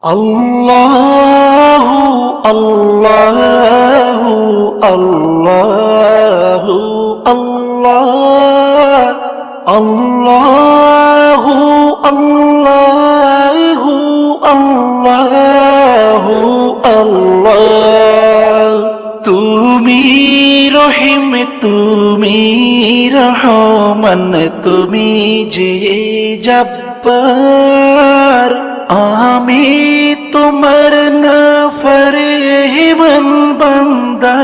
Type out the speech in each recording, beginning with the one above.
আল্লাহু আল্লাহু আল্লাহু আল্লাহ আল্লাহু আল্লাহু আল্লাহু আল্লাহ। তুমি রহিম, তুমি রহমান, তুমি যে জব্বার, আমি তোমার নাফরমান বান্দা,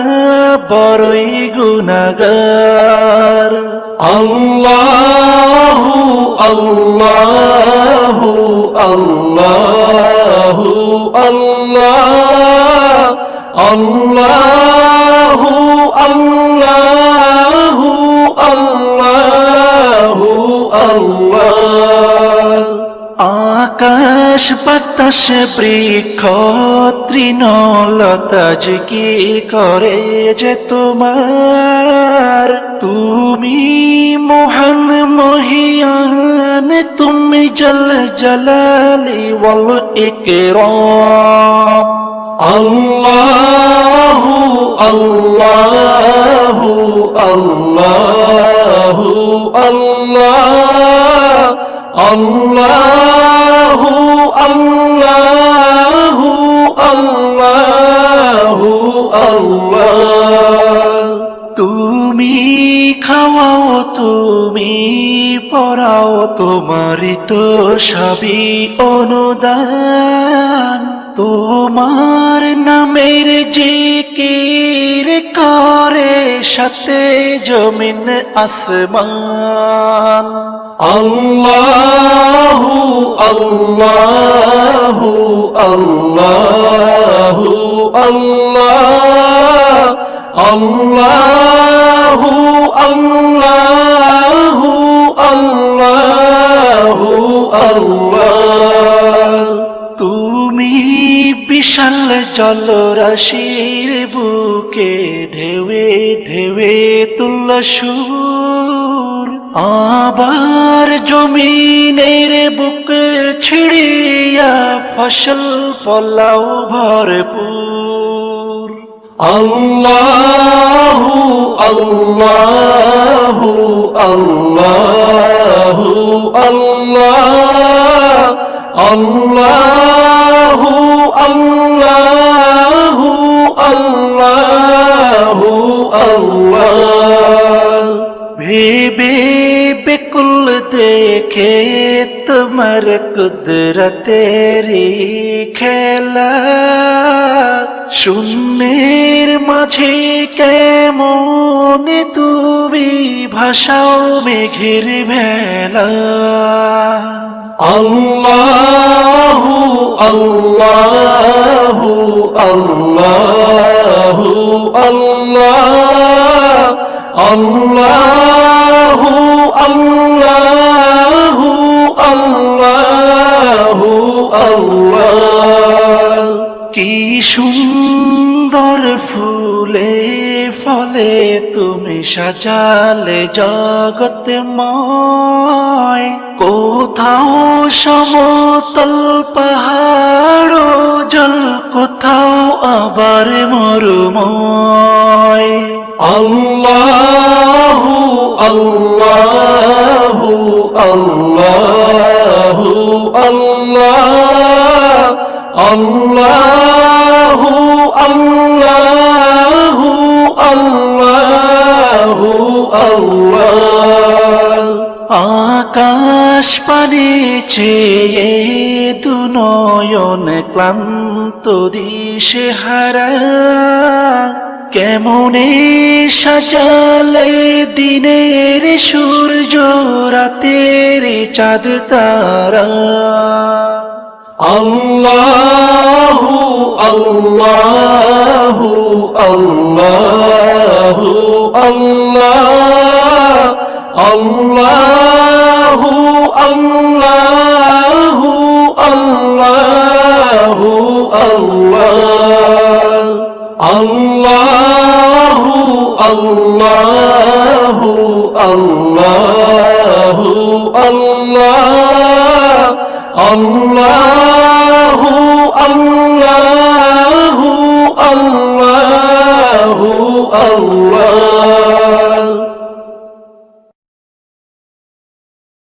বড়ই গুনাহগার। আল্লাহু আল্লাহু আল্লাহু আল্লাহ আল্লাহু আল্লাহু আল্লাহু আল্লাহ। আকাশ বাতাস বৃক্ষ তৃণলতা জিকির করে যে তোমার, তুমি মহান মহিয়ান, তুমি জল জলালি ওয়াল ইকরাম। আল্লাহু আল্লাহু আল্লাহু আল্লাহ আল্লাহু আল্লাহু আল্লাহু আল্লাহ। তুমি খাওয়াও, তুমি পড়াও, তোমারই তো সবই অনুদান। তোমার নামের জিকির করে সাথে জমিন আসমান। আল্লাহু আল্লাহু আল্লাহু আল্লাহ আল্লাহু আল্লাহু আল্লাহু আল্লাহ। তুমি বিশাল জলরাশির বুকে ঢেউে ঢেউে তুল্য সুর, আবার জমিনের বুক ছিড়িয়া ফসল ফলাও ভরপুর। আল্লাহু আল্লাহু আল্লাহু আল্লাহ আল্লাহু আল্লাহু আল্লাহু আল্লাহ। ভেবে বেকুল দেখে তোমার কুদরতেরি খেলা, শূন্যের মাঝে কেমন তুমি ভাষাও মেঘের ভেলা। আল্লাহু আল্লাহু আল্লাহু আল্লাহ আল্লাহু আল্লাহু আল্লাহু আল্লাহ। কি সুন্দর ফুলে ফলে তুমি সাজালে জগৎময়, কোথাও সমতল পাহাড় জল, কোথাও আবার মরুময়। আল্লাহু আল্লাহু আল্লাহু আল্লাহ আল্লাহু আল্লাহু আল্লাহু আল্লাহ। আকাশ পানে চেয়ে দুনয়ন ক্লান্ত দিশেহারা, কেমনে সাজালে দিনের সূর্য রাতের চাঁদ তারা। আল্লাহু আল্লাহু আল্লাহু আল্লাহ আল্লাহু আল্লাহু আল্লাহু আল্লাহ আল্লাহু আল্লাহু আল্লাহু আল্লাহ আল্লাহু আল্লাহু আল্লাহ